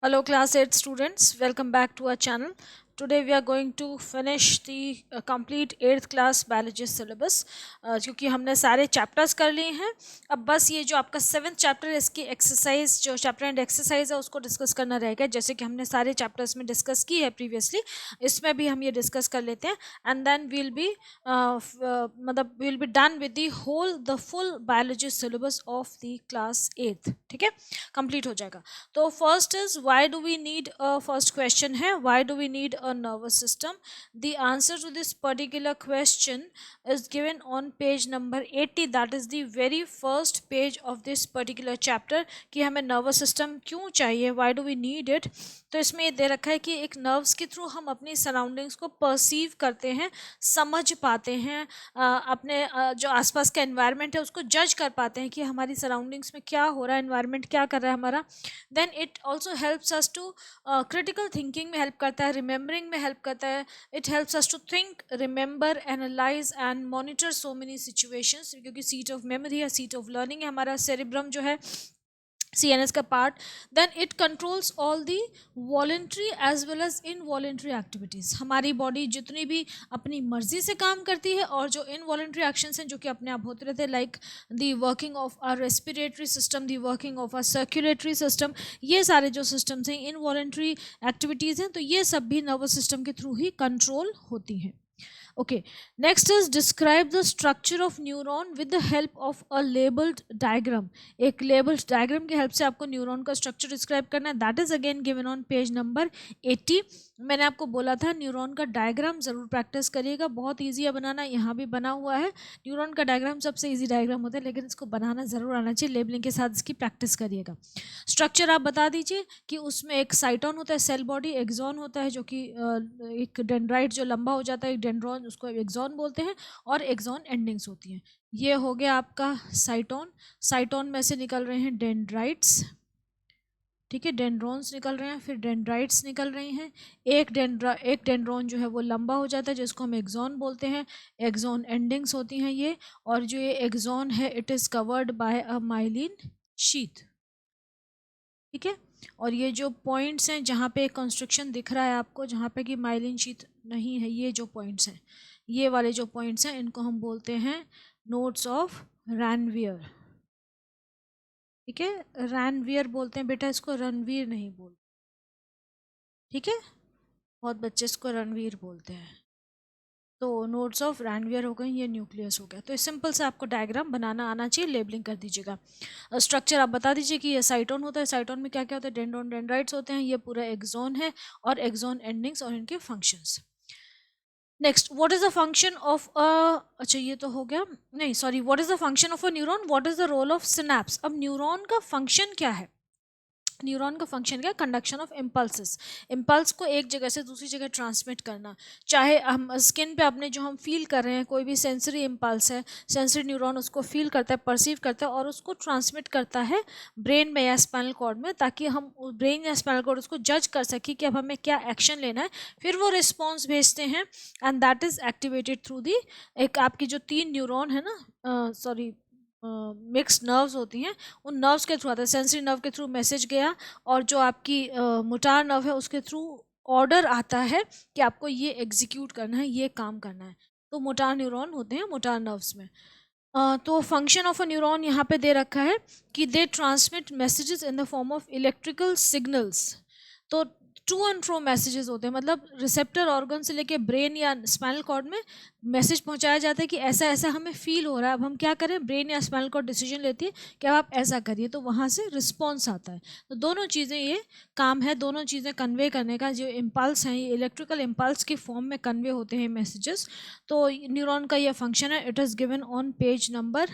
Hello, class 8 students. Welcome back to our channel. Today we are going to finish the complete 8th class biology syllabus क्योंकि हमने सारे chapters कर लिए हैं। अब बस ये जो आपका 7th चैप्टर है इसकी एक्सरसाइज जो चैप्टर एंड एक्सरसाइज है उसको डिस्कस करना रहेगा, जैसे कि हमने सारे चैप्टर्स में डिस्कस की है प्रीवियसली। इसमें भी हम ये डिस्कस कर लेते हैं and then will be done with the full biology syllabus of the class 8th। ठीक है, कंप्लीट हो जाएगा। तो first is why do we need first question है why do we need a nervous system. The answer to this particular question is given on page number 80, that is the very first page of this particular chapter कि हमें nervous system क्यों चाहिए, why do we need it। तो इसमें ये दे रखा है कि एक नर्व्स के थ्रू हम अपनी सराउंडिंग्स को परसीव करते हैं, समझ पाते हैं, अपने जो आसपास का एनवायरनमेंट है उसको जज कर पाते हैं कि हमारी सराउंडिंग्स में क्या हो रहा है, एनवायरनमेंट क्या कर रहा है हमारा। Then it also helps us to critical thinking में हेल्प करता है, रिमेंबरिंग में हेल्प करता है। It helps us to think, remember, analyse and monitor so many situations, क्योंकि सीट ऑफ मेमोरी है, सीट ऑफ लर्निंग है हमारा सेरिब्रम जो है, CNS का part. Then it controls all the voluntary as well as involuntary activities. हमारी body जितनी भी अपनी मर्जी से काम करती है और जो इनवॉलेंट्री एक्शंस हैं जो कि अपने आप होते रहते हैं, like the working of our respiratory system, the working of our circulatory system, ये सारे जो सिस्टम्स हैं इनवॉलेंट्री एक्टिविटीज़ हैं, तो ये सब भी नर्वस सिस्टम के थ्रू ही कंट्रोल होती हैं। Okay, next is describe the structure of neuron with the help of a labeled diagram। एक labeled diagram की help से आपको न्यूरॉन का structure describe करना है। That is again given on page number 80। मैंने आपको बोला था न्यूरॉन का डायग्राम ज़रूर प्रैक्टिस करिएगा, बहुत ईजी है बनाना, यहाँ भी बना हुआ है। न्यूरॉन का डायग्राम सबसे ईजी डायग्राम होता है, लेकिन इसको बनाना ज़रूर आना चाहिए, लेबलिंग के साथ इसकी प्रैक्टिस करिएगा। स्ट्रक्चर आप बता दीजिए कि उसमें एक साइटोन होता है, सेल बॉडी, एक्सॉन होता है जो कि एक डेंड्राइट जो लंबा हो जाता है, एक डेंड्रॉन उसको एक्सॉन बोलते हैं, और एक्सॉन एंडिंग्स होती हैं। ये हो गया आपका साइटोन। साइटोन में से निकल रहे हैं डेंड्राइट्स, ठीक है, डेंड्रॉन्स निकल रहे हैं, फिर डेंड्राइट्स निकल रही हैं। एक डेंड्रॉन जो है वो लंबा हो जाता है जिसको हम एक्सॉन बोलते हैं, एक्सॉन एंडिंग्स होती हैं ये। और जो ये एक्सॉन है it is covered by a myelin sheath, ठीक है। और ये जो पॉइंट्स हैं जहाँ पे कंस्ट्रक्शन दिख रहा है आपको, जहाँ पे कि माइलिन शीथ नहीं है, ये जो पॉइंट्स हैं, ये वाले जो पॉइंट्स हैं इनको हम बोलते हैं नोड्स ऑफ रैनवियर, ठीक है। रैनवियर बोलते हैं बेटा, इसको रणवीर नहीं बोलते, ठीक है। बहुत बच्चे इसको रणवीर बोलते हैं। तो नोड्स ऑफ रैनवियर हो गए, ये न्यूक्लियस हो गया। तो इस सिंपल से आपको डायग्राम बनाना आना चाहिए, लेबलिंग कर दीजिएगा। स्ट्रक्चर आप बता दीजिए कि ये साइटोन होता है, साइटोन में क्या क्या होता है, डेंड्रोन डेंड्राइट्स होते हैं, ये पूरा एक्सॉन है, और एक्सॉन एंडिंग्स और इनके functions. Next, what is the function of a, अच्छा ये तो हो गया, नहीं sorry, what is the function of a neuron, what is the role of synapse. अब न्यूरॉन का फंक्शन क्या है, न्यूरॉन का फंक्शन क्या, कंडक्शन ऑफ इम्पल्सेस, इम्पल्स को एक जगह से दूसरी जगह ट्रांसमिट करना। चाहे हम स्किन पे अपने जो हम फील कर रहे हैं कोई भी सेंसरी इम्पल्स है, सेंसरी न्यूरॉन उसको फील करता है, परसीव करता है और उसको ट्रांसमिट करता है ब्रेन में या स्पाइनल कॉर्ड में, ताकि हम ब्रेन या स्पाइनल कॉर्ड उसको जज कर सकें कि अब हमें क्या एक्शन लेना है। फिर वो रिस्पॉन्स भेजते हैं and that is activated through the, एक आपकी जो 3 न्यूरॉन है ना, सॉरी मिक्स नर्व्स होती हैं, उन नर्व्स के थ्रू आता है, सेंसरी नर्व के थ्रू मैसेज गया, और जो आपकी मोटार नर्व है उसके थ्रू ऑर्डर आता है कि आपको ये एग्जीक्यूट करना है, ये काम करना है। तो मोटार न्यूरॉन होते हैं मोटार नर्व्स में। तो फंक्शन ऑफ अ न्यूरॉन यहाँ पे दे रखा है कि they transmit messages in the form of electrical signals. तो टू एंड फ्रो मैसेजेस होते हैं, मतलब रिसेप्टर ऑर्गन से लेके ब्रेन या स्पाइनल कॉर्ड में मैसेज पहुंचाया जाता है कि ऐसा ऐसा हमें फील हो रहा है, अब हम क्या करें, ब्रेन या स्पाइनल कॉर्ड डिसीजन लेती है कि अब आप ऐसा करिए, तो वहाँ से रिस्पॉन्स आता है। तो दोनों चीज़ें ये काम है, दोनों चीज़ें कन्वे करने का, जो इम्पल्स हैं ये इलेक्ट्रिकल इम्पल्स की फॉर्म में कन्वे होते हैं मैसेजेस। तो न्यूरॉन का ये फंक्शन है, it is given on page number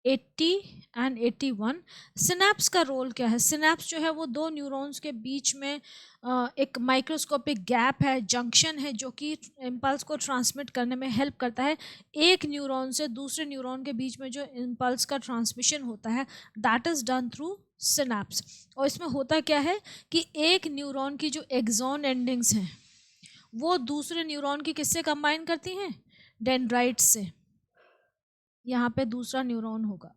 80 and 81। Synapse का रोल क्या है, सिनैप्स जो है वो दो न्यूरॉन्स के बीच में एक माइक्रोस्कोपिक गैप है, जंक्शन है, जो कि इम्पल्स को ट्रांसमिट करने में हेल्प करता है। एक न्यूरॉन से दूसरे न्यूरॉन के बीच में जो इम्पल्स का ट्रांसमिशन होता है that is done through synapse. और इसमें होता क्या है कि एक न्यूरॉन की जो एक्सॉन एंडिंग्स हैं वो दूसरे न्यूरॉन की किससे कंबाइन करती हैं, डेंड्राइट्स से। यहाँ पे दूसरा न्यूरॉन होगा,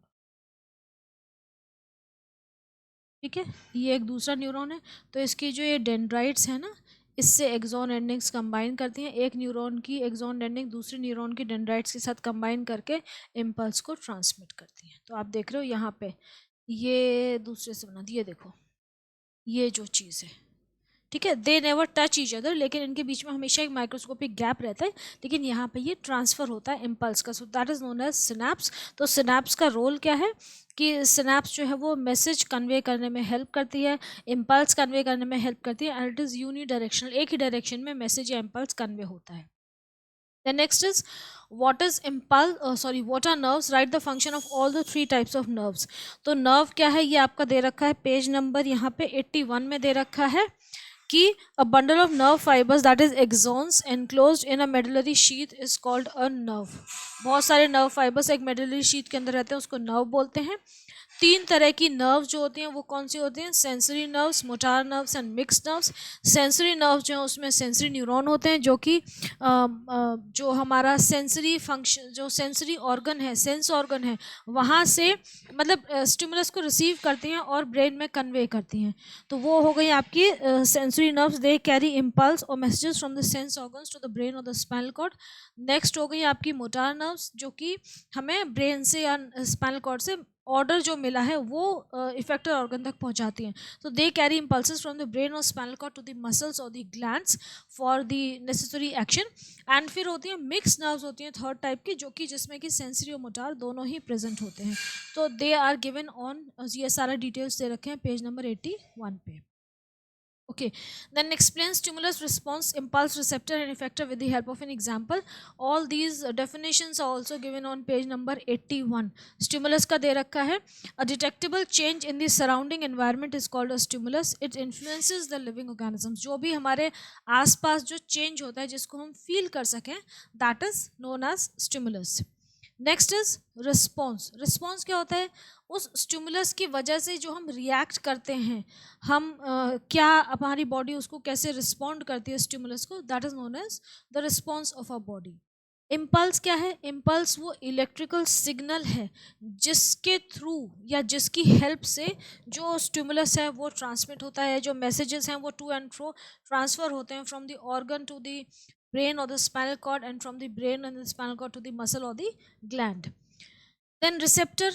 ठीक है, ये एक दूसरा न्यूरॉन है। तो इसकी जो ये डेंड्राइट्स है ना, इससे एक्सॉन एंडिंग्स कंबाइन करती हैं, एक न्यूरॉन की एक्सॉन एंडिंग दूसरे न्यूरॉन की डेंड्राइट्स के साथ कंबाइन करके इम्पल्स को ट्रांसमिट करती हैं। तो आप देख रहे हो यहाँ पे ये दूसरे से बना दी, ये देखो ये जो चीज़ है, ठीक है, they never touch each other, लेकिन इनके बीच में हमेशा एक माइक्रोस्कोपिक गैप रहता है, लेकिन यहाँ पे ये ट्रांसफ़र होता है इम्पल्स का। So that is known as synapse. तो सिनैप्स का रोल क्या है कि सिनैप्स जो है वो मैसेज कन्वे करने में हेल्प करती है, इम्पल्स कन्वे करने में हेल्प करती है, and it is unidirectional, एक ही डायरेक्शन में मैसेज या इम्पल्स कन्वे होता है। The next is what is impulse what are nerves, write the function of all the three types of nerves। तो nerve क्या है ये आपका दे रखा है, पेज नंबर यहाँ पे 81 में दे रखा है कि a bundle of nerve fibers that is axons enclosed in a medullary sheath is called a nerve। बहुत सारे nerve fibers एक medullary sheath के अंदर रहते हैं, उसको nerve बोलते हैं। तीन तरह की नर्व जो होती हैं वो कौन सी होती हैं, sensory nerves, motor nerves and mixed nerves. Sensory nerve जो है उसमें सेंसरी न्यूरॉन होते हैं जो कि जो हमारा सेंसरी फंक्शन, जो सेंसरी ऑर्गन है, सेंस ऑर्गन है, वहाँ से मतलब स्टिमुलस को रिसीव करती हैं और ब्रेन में कन्वे करती हैं। तो वो हो गई आपकी sensory nerves, they carry impulse or messages from the sense organs to the brain or the spinal cord. Next हो गई आपकी मोटार नर्व्स जो कि हमें ब्रेन से या स्पाइनल कॉर्ड से ऑर्डर जो मिला है वो इफेक्टर ऑर्गन तक पहुंचाती हैं। तो they carry impulses from the brain or spinal cord to the muscles or the glands for the necessary action. And फिर होती हैं मिक्स नर्व्स, होती हैं थर्ड टाइप की, जो कि जिसमें कि सेंसरी और मोटार दोनों ही प्रेजेंट होते हैं। तो दे आर गिवन ऑन, ये सारा डिटेल्स दे रखे हैं पेज नंबर 81 पे। Okay, then explain stimulus response, impulse receptor and effector with the help of an example. All these definitions are also given on page number 81। stimulus का दे रखा है, a detectable change in the surrounding environment is called a stimulus, it influences the living organisms। जो भी हमारे आसपास जो change होता है जिसको हम फील कर सकें, that is known as stimulus। Next is response. Response क्या होता है, उस स्टिमुलस की वजह से जो हम रिएक्ट करते हैं, हम क्या हमारी बॉडी उसको कैसे रिस्पॉन्ड करती है स्टिमुलस को, that is known as the response of a body. Impulse क्या है, इम्पल्स वो इलेक्ट्रिकल सिग्नल है जिसके थ्रू या जिसकी हेल्प से जो स्टिमुलस है वो ट्रांसमिट होता है, जो मैसेजेस हैं वो टू एंड फ्रो ट्रांसफ़र होते हैं from the organ to the brain or the spinal cord, and from the brain and the spinal cord to the muscle or the gland। Then receptor,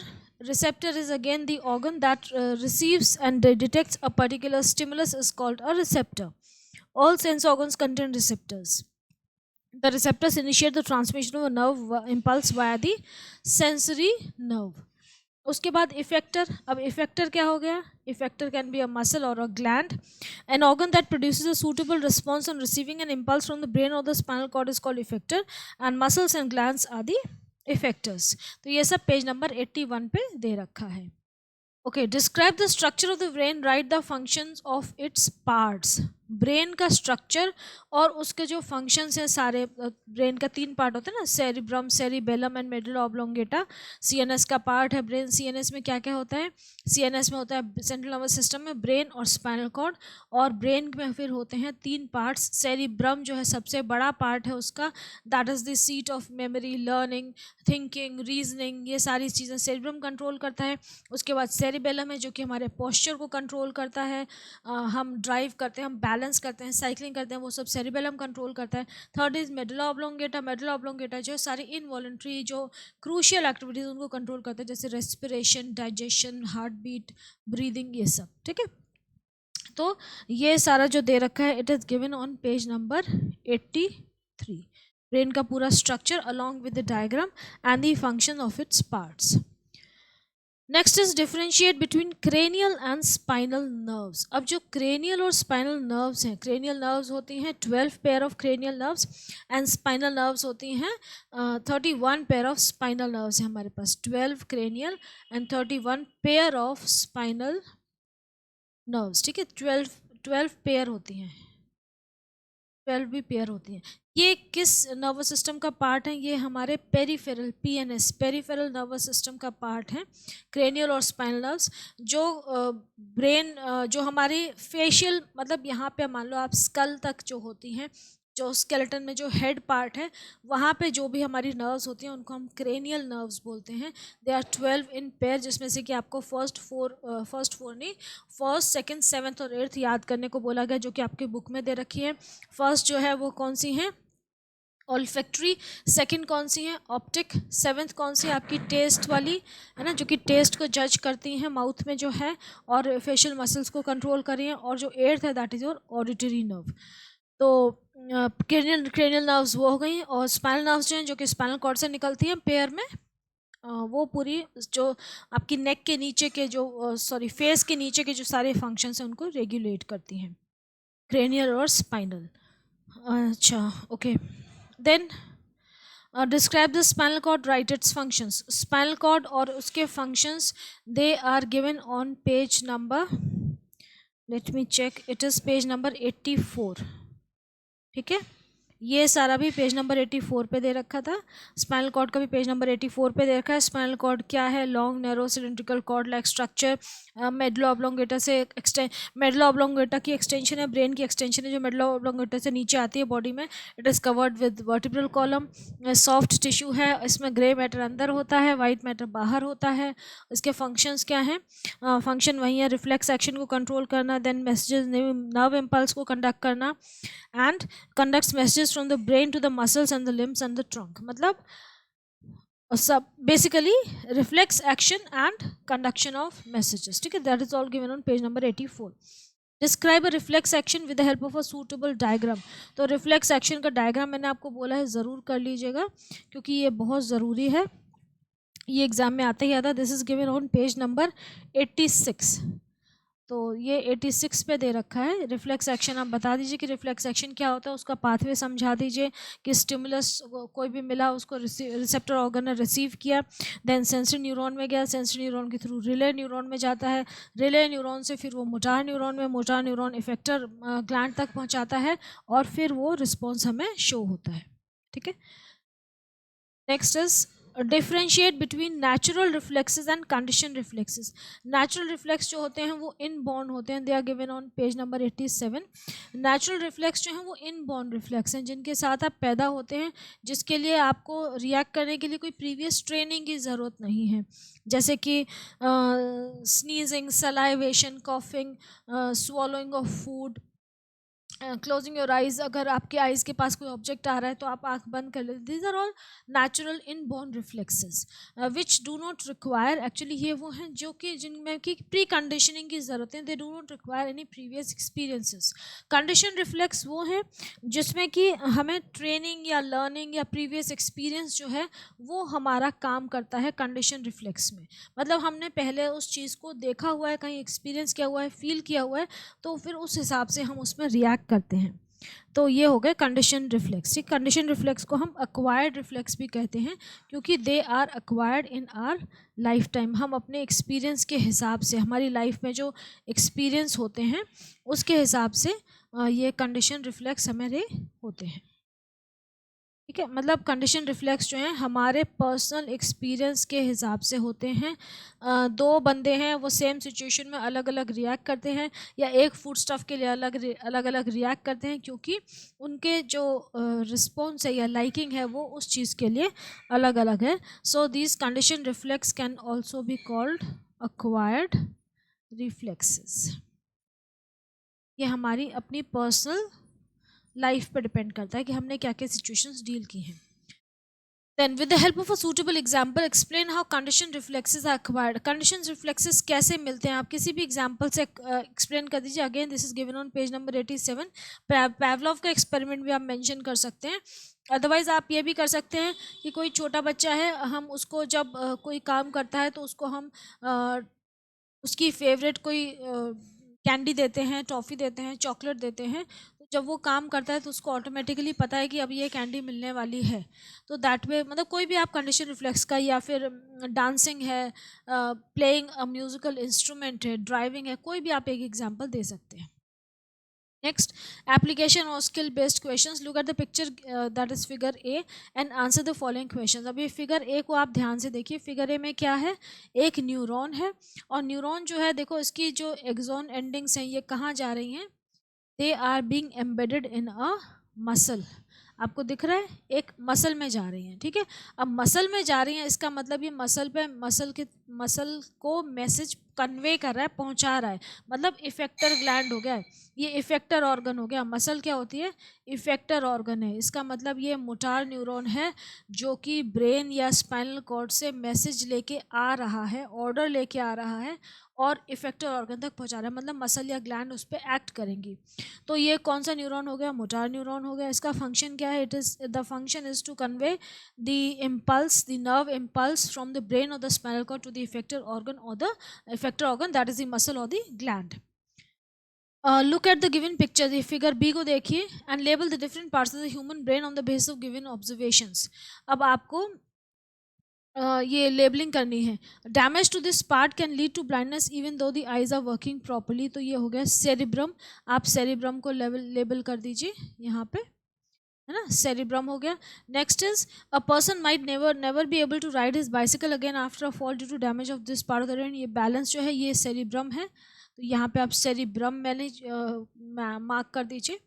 receptor is again the organ that receives and detects a particular stimulus is called a receptor। all sense organs contain receptors। the receptors initiate the transmission of a nerve impulse via the sensory nerve। उसके बाद effector. अब effector क्या हो गया, effector can be a muscle or a gland, an organ that produces a suitable response on receiving an impulse from the brain or the spinal cord is called effector, and muscles and glands are the effectors. तो ये सब page number 81 पे दे रखा है। Okay, describe the structure of the brain, right the functions of its parts. Brain का structure और उसके जो फंक्शंस हैं सारे, ब्रेन का तीन पार्ट होते हैं ना, cerebrum, cerebellum and medulla oblongata. CNS का पार्ट है ब्रेन। सीएनएस में क्या क्या होता है, सीएनएस में होता है सेंट्रल नर्वस सिस्टम में ब्रेन और स्पाइनल कॉर्ड, और ब्रेन में फिर होते हैं तीन पार्ट्स। सेरिब्रम जो है सबसे बड़ा पार्ट है उसका, that is the seat of memory, learning, thinking, reasoning, ये सारी चीज़ें सेरिब्रम कंट्रोल करता है। उसके बाद सेरिबेलम है जो कि हमारे पोस्चर को कंट्रोल करता है, हम ड्राइव करते हैं, हम बैलेंस करते हैं, साइकिलिंग करते हैं, वो सब सेरिबेलम कंट्रोल करता है। Third is medulla oblongata. Medulla oblongata जो है सारी इनवॉलंटरी जो क्रूशियल एक्टिविटीज़ उनको कंट्रोल करता है, जैसे respiration, digestion, heartbeat, breathing, ये सब। ठीक है, तो ये सारा जो दे रखा है it is given on page number 83। Brain का पूरा structure along with the diagram and the function of its parts. Next is differentiate between cranial and spinal nerves. अब जो क्रेनियल और स्पाइनल नर्व्स हैं, क्रेनियल नर्व्स होती हैं 12 pair of cranial nerves, and spinal nerves होती हैं 31 pair of spinal nerves हैं हमारे पास। 12 cranial and 31 pair of spinal nerves. ठीक है, 12 पेयर होती हैं, 12 भी पेयर होती हैं। ये किस नर्वस सिस्टम का पार्ट है, ये हमारे peripheral, PNS, peripheral nervous system का पार्ट है क्रेनियल और स्पाइनल नर्व्स। जो ब्रेन जो हमारी फेशियल, मतलब यहाँ पे मान लो आप स्कल तक जो होती हैं, जो स्केलेटन में जो हेड पार्ट है वहाँ पे जो भी हमारी नर्व्स होती हैं उनको हम क्रेनियल नर्व्स बोलते हैं। दे आर 12 इन पेयर, जिसमें से कि आपको फर्स्ट फोर नहीं, फर्स्ट सेकंड सेवन्थ और एट्थ याद करने को बोला गया, जो कि आपकी बुक में दे रखी है। फर्स्ट जो है वो कौन सी है, ऑल्फैक्ट्री, सेकंड कौन सी है, ऑप्टिक, सेवन्थ कौन सी है आपकी टेस्ट वाली, है ना, जो कि टेस्ट को जज करती हैं माउथ में जो है और फेशियल मसल्स को कंट्रोल कर रही हैं, और जो एट्थ है that is your auditory nerve. तो क्रेनियल नर्व्स वो हो गई, और स्पाइनल नर्व्स जो हैं जो कि स्पाइनल कॉर्ड से निकलती हैं पेयर में, वो पूरी जो आपकी नेक के नीचे के जो फेस के नीचे के जो सारे फंक्शंस हैं उनको रेगुलेट करती हैं, क्रेनियल और स्पाइनल। अच्छा okay, then describe the spinal cord, right its functions. Spinal cord और उसके functions they are given on page number, let me check, it is page number 84। ठीक है, ये सारा भी पेज नंबर 84 पे दे रखा था। स्पाइनल कॉर्ड का भी पेज नंबर 84 पे दे रखा है। स्पाइनल कॉर्ड क्या है, long narrow cylindrical cord like structure, medulla oblongata से मेडुला ऑब्लोंगेटा की एक्सटेंशन है, ब्रेन की एक्सटेंशन है जो मेडुला ऑब्लोंगेटा से नीचे आती है बॉडी में। It is covered with vertebral column, soft tissue है, इसमें ग्रे मैटर अंदर होता है, वाइट मैटर बाहर होता है। इसके फंक्शंस क्या हैं, फंक्शन वही है, रिफ्लेक्स एक्शन को कंट्रोल करना, देन मैसेजेस नर्व इम्पल्स को कंडक्ट करना, and conducts messages from the brain to the muscles and the limbs and the trunk। मतलब सब basically reflex action and conduction of messages. ठीक है, that is all given on page number 84। Describe a reflex action with the help of a suitable diagram. तो reflex action का diagram मैंने आपको बोला है ज़रूर कर लीजिएगा क्योंकि ये बहुत ज़रूरी है, ये एग्जाम में आता ही आता। This is given on page number 86। तो ये 86 पे दे रखा है रिफ्लेक्स एक्शन। आप बता दीजिए कि रिफ्लेक्स एक्शन क्या होता है, उसका पाथवे समझा दीजिए कि स्टिमुलस कोई भी मिला उसको रिसेप्टर ऑर्गन ने रिसीव किया, देन सेंसरी न्यूरॉन में गया, सेंसरी न्यूरॉन के थ्रू रिले न्यूरॉन में जाता है, रिले न्यूरॉन से फिर वो मोटार न्यूरॉन में, मोटार न्यूरॉन इफेक्टर ग्लैंड तक पहुंचाता है और फिर वो रिस्पॉन्स हमें शो होता है। ठीक है, next is differentiate between natural reflexes and condition reflexes. Natural reflex जो होते हैं वो इनबॉर्न होते हैं, they are given on page number 87। Natural reflex जो हैं वो इनबॉर्न रिफ्लेक्स हैं जिनके साथ आप पैदा होते हैं, जिसके लिए आपको रिएक्ट करने के लिए कोई प्रीवियस ट्रेनिंग की ज़रूरत नहीं है, जैसे कि sneezing, salivation, coughing, swallowing of food, closing your eyes. अगर आपके आइज के पास कोई ऑब्जेक्ट आ रहा है तो आप आंख बंद कर लेते। These are all natural inborn reflexes which do not require, actually ये वो हैं जो कि जिनमें कि प्री कंडीशनिंग की ज़रूरत है, they do not require any previous experiences. Condition reflex वो हैं जिसमें कि हमें ट्रेनिंग या लर्निंग या प्रीवियस एक्सपीरियंस जो है वो हमारा काम करता है कंडीशन रिफ्लेक्स में। मतलब हमने पहले उस चीज़ को देखा हुआ है, कहीं एक्सपीरियंस किया हुआ है, फील किया हुआ है, तो फिर उस हिसाब से हम उसमें रिएक्ट करते हैं। तो ये हो गए कंडीशन रिफ्लेक्स। कंडीशन रिफ्लेक्स को हम अक्वायर्ड रिफ्लेक्स भी कहते हैं क्योंकि they are acquired in our lifetime. हम अपने एक्सपीरियंस के हिसाब से, हमारी लाइफ में जो एक्सपीरियंस होते हैं उसके हिसाब से ये कंडीशन रिफ्लेक्स हमारे होते हैं। ठीक है, मतलब कंडीशन रिफ्लेक्स जो हैं हमारे पर्सनल एक्सपीरियंस के हिसाब से होते हैं। दो बंदे हैं वो सेम सिचुएशन में अलग अलग रिएक्ट करते हैं या एक फूड स्टफ़ के लिए अलग अलग रिएक्ट करते हैं क्योंकि उनके जो रिस्पॉन्स है या लाइकिंग है वो उस चीज़ के लिए अलग अलग है। So these condition reflex can also be called acquired reflexes. ये हमारी अपनी पर्सनल लाइफ पे डिपेंड करता है कि हमने क्या क्या सिचुएशंस डील की हैं। Then with the help of a suitable example explain how condition reflexes are acquired। condition reflexes कैसे मिलते हैं, आप किसी भी एग्जांपल से एक्सप्लेन कर दीजिए। Again this is given on page number 87। पैवलोव का एक्सपेरिमेंट भी आप मेंशन कर सकते हैं। अदरवाइज आप ये भी कर सकते हैं कि कोई छोटा बच्चा है, हम उसको जब कोई काम करता है तो उसको हम उसकी फेवरेट कोई कैंडी देते हैं, टॉफ़ी देते हैं, चॉकलेट देते हैं, तो जब वो काम करता है तो उसको ऑटोमेटिकली पता है कि अब ये कैंडी मिलने वाली है। तो दैट वे मतलब कोई भी आप कंडीशन रिफ्लेक्स का, या फिर डांसिंग है, प्लेइंग अ म्यूजिकल इंस्ट्रूमेंट है, ड्राइविंग है, कोई भी आप एक एग्जांपल दे सकते हैं। Next, application or skill based questions. Look at the picture that is figure A and answer the following questions। अभी फिगर ए को आप ध्यान से देखिए। फिगर ए में क्या है, एक न्यूरॉन है और न्यूरॉन जो है देखो इसकी जो एक्सॉन एंडिंग्स हैं ये कहाँ जा रही हैं, they are being embedded in a muscle, आपको दिख रहा है एक मसल में जा रही हैं, ठीक है। अब मसल में जा रही हैं इसका मतलब ये मसल पे मसल को मैसेज कन्वे कर रहा है, पहुंचा रहा है, मतलब इफेक्टर ग्लैंड हो गया है, ये इफेक्टर ऑर्गन हो गया। मसल क्या होती है? इफेक्टर ऑर्गन है। इसका मतलब ये मोटार न्यूरॉन है जो कि ब्रेन या स्पाइनल कॉर्ड से मैसेज लेके आ रहा है, ऑर्डर लेके आ रहा है और इफेक्टर ऑर्गन तक पहुंचा रहा है, मतलब मसल या ग्लैंड उस पर एक्ट करेंगी। तो ये कौन सा न्यूरॉन हो गया? मोटार न्यूरॉन हो गया। इसका फंक्शन क्या है? It is the function is to convey the impulse, the nerve impulse from the brain or the spinal cord to the effector organ or the effector organ that is the muscle or the gland. Look at the given picture, the figure B को देखिए and label the different parts of the human brain on the basis of given observations. अब आपको ये labelling करनी है। Damage to this part can lead to blindness even though the eyes are working properly. तो ये हो गया cerebrum, आप सेरिब्रम को लेबल कर दीजिए यहाँ पे, है ना, सेरिब्रम हो गया। Next is a person might never be able to ride his bicycle again after a fall due to damage of this part of the brain. ये बैलेंस जो है ये सेरिब्रम है, तो यहाँ पे आप सेरिब्रम मैनेज मार्क कर दीजिए।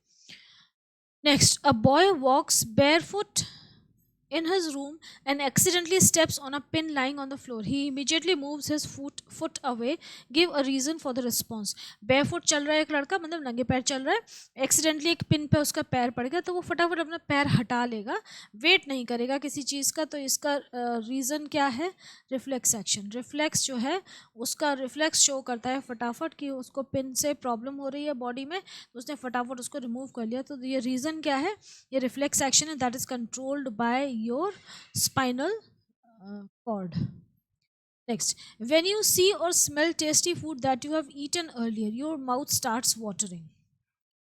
Next, a boy walks barefoot in his room and accidentally steps on a pin lying on the floor. He immediately moves his foot away. Give a reason for the response. Barefoot चल रहा है एक लड़का, मतलब नंगे पैर चल रहा है, एक्सीडेंटली एक पिन पे उसका पैर पड़ गया तो वो फटाफट अपना पैर हटा लेगा, वेट नहीं करेगा किसी चीज़ का। तो इसका रीज़न क्या है? Reflex action. रिफ्लेक्स जो है उसका रिफ्लेक्स शो करता है फटाफट कि उसको पिन से प्रॉब्लम हो रही है बॉडी में, तो उसने फटाफट उसको रिमूव कर लिया। तो ये रीज़न क्या है? ये रिफ्लेक्स एक्शन है that is controlled by your spinal cord. Next, when you see और smell tasty food that you have eaten earlier your mouth starts watering.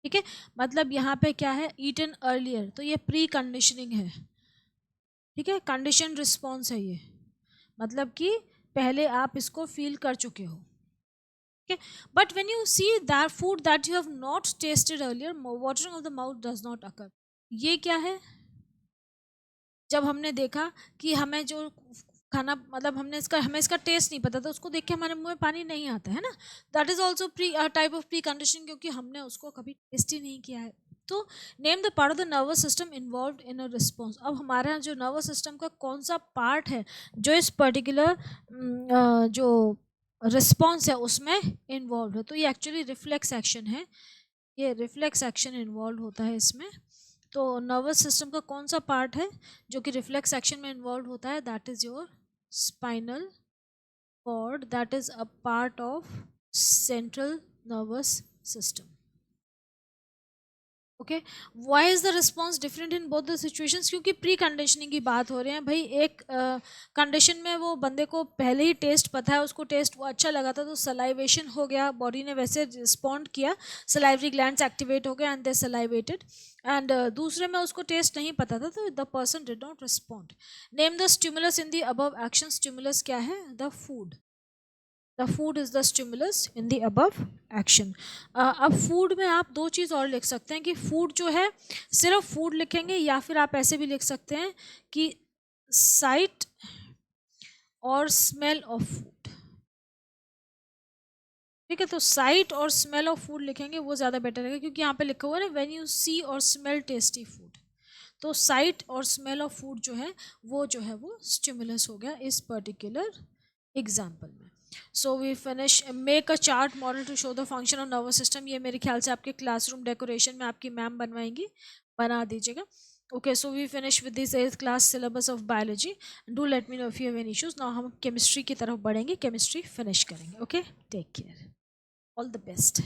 ठीक है, मतलब यहाँ पे क्या है? ईटन अर्लियर, तो ये प्री कंडीशनिंग है, ठीक है, कंडीशन रिस्पॉन्स है ये, मतलब कि पहले आप इसको फील कर चुके हो। Okay, but when you see that food that you have not tasted earlier, watering of the mouth does not occur. ये क्या है? जब हमने देखा कि हमें जो खाना, मतलब हमें इसका टेस्ट नहीं पता था, उसको देख के हमारे मुंह में पानी नहीं आता है ना, that is also pre type of pre conditioning, क्योंकि हमने उसको कभी टेस्ट ही नहीं किया है। तो name the part of the nervous system involve in a response. अब हमारा जो नर्वस सिस्टम का कौन सा पार्ट है जो इस पर्टिकुलर जो रिस्पॉन्स है उसमें इन्वॉल्व है? तो ये एक्चुअली रिफ्लेक्स एक्शन है, ये रिफ्लेक्स एक्शन इन्वॉल्व होता है इसमें। तो नर्वस सिस्टम का कौन सा पार्ट है जो कि रिफ्लेक्स एक्शन में इन्वॉल्व होता है? That is your spinal cord, that is a part of central nervous system. Okay, why is the response different in both the situations? क्योंकि प्री कंडीशनिंग की बात हो रही है भाई। एक कंडीशन में वो बंदे को पहले ही टेस्ट पता है, उसको टेस्ट वो अच्छा लगा था तो सलाइवेशन हो गया, बॉडी ने वैसे रिस्पॉन्ड किया, सलाइवरी ग्लैंड्स एक्टिवेट हो गए एंड दे सलाइवेटेड। एंड दूसरे में उसको टेस्ट नहीं पता था तो the person did not respond. Name the stimulus in the above action. Stimulus क्या है? The food. The food is the stimulus in the above action. अब फूड में आप दो चीज़ और लिख सकते हैं कि फूड जो है सिर्फ फूड लिखेंगे, या फिर आप ऐसे भी लिख सकते हैं कि साइट और स्मेल ऑफ फूड। ठीक है, तो साइट और स्मेल ऑफ फूड लिखेंगे वो ज़्यादा बेटर रहेगा, क्योंकि यहाँ पे लिखा हुआ है ना व्हेन यू सी और स्मेल टेस्टी फूड। तो साइट और स्मेल ऑफ फूड जो है वो स्टिमुलस हो गया इस पर्टिकुलर एग्जाम्पल में। So we finish. Make a chart model to show the function of nervous system. ये मेरे ख्याल से आपके क्लासरूम डेकोरेशन में आपकी मैम बनवाएंगी, बना दीजिएगा। Okay, so we finish with this 8th class syllabus of biology. Do let me know if you have any issues. Now हम केमिस्ट्री की तरफ बढ़ेंगे, केमिस्ट्री फिनिश करेंगे। Okay, take care, all the best.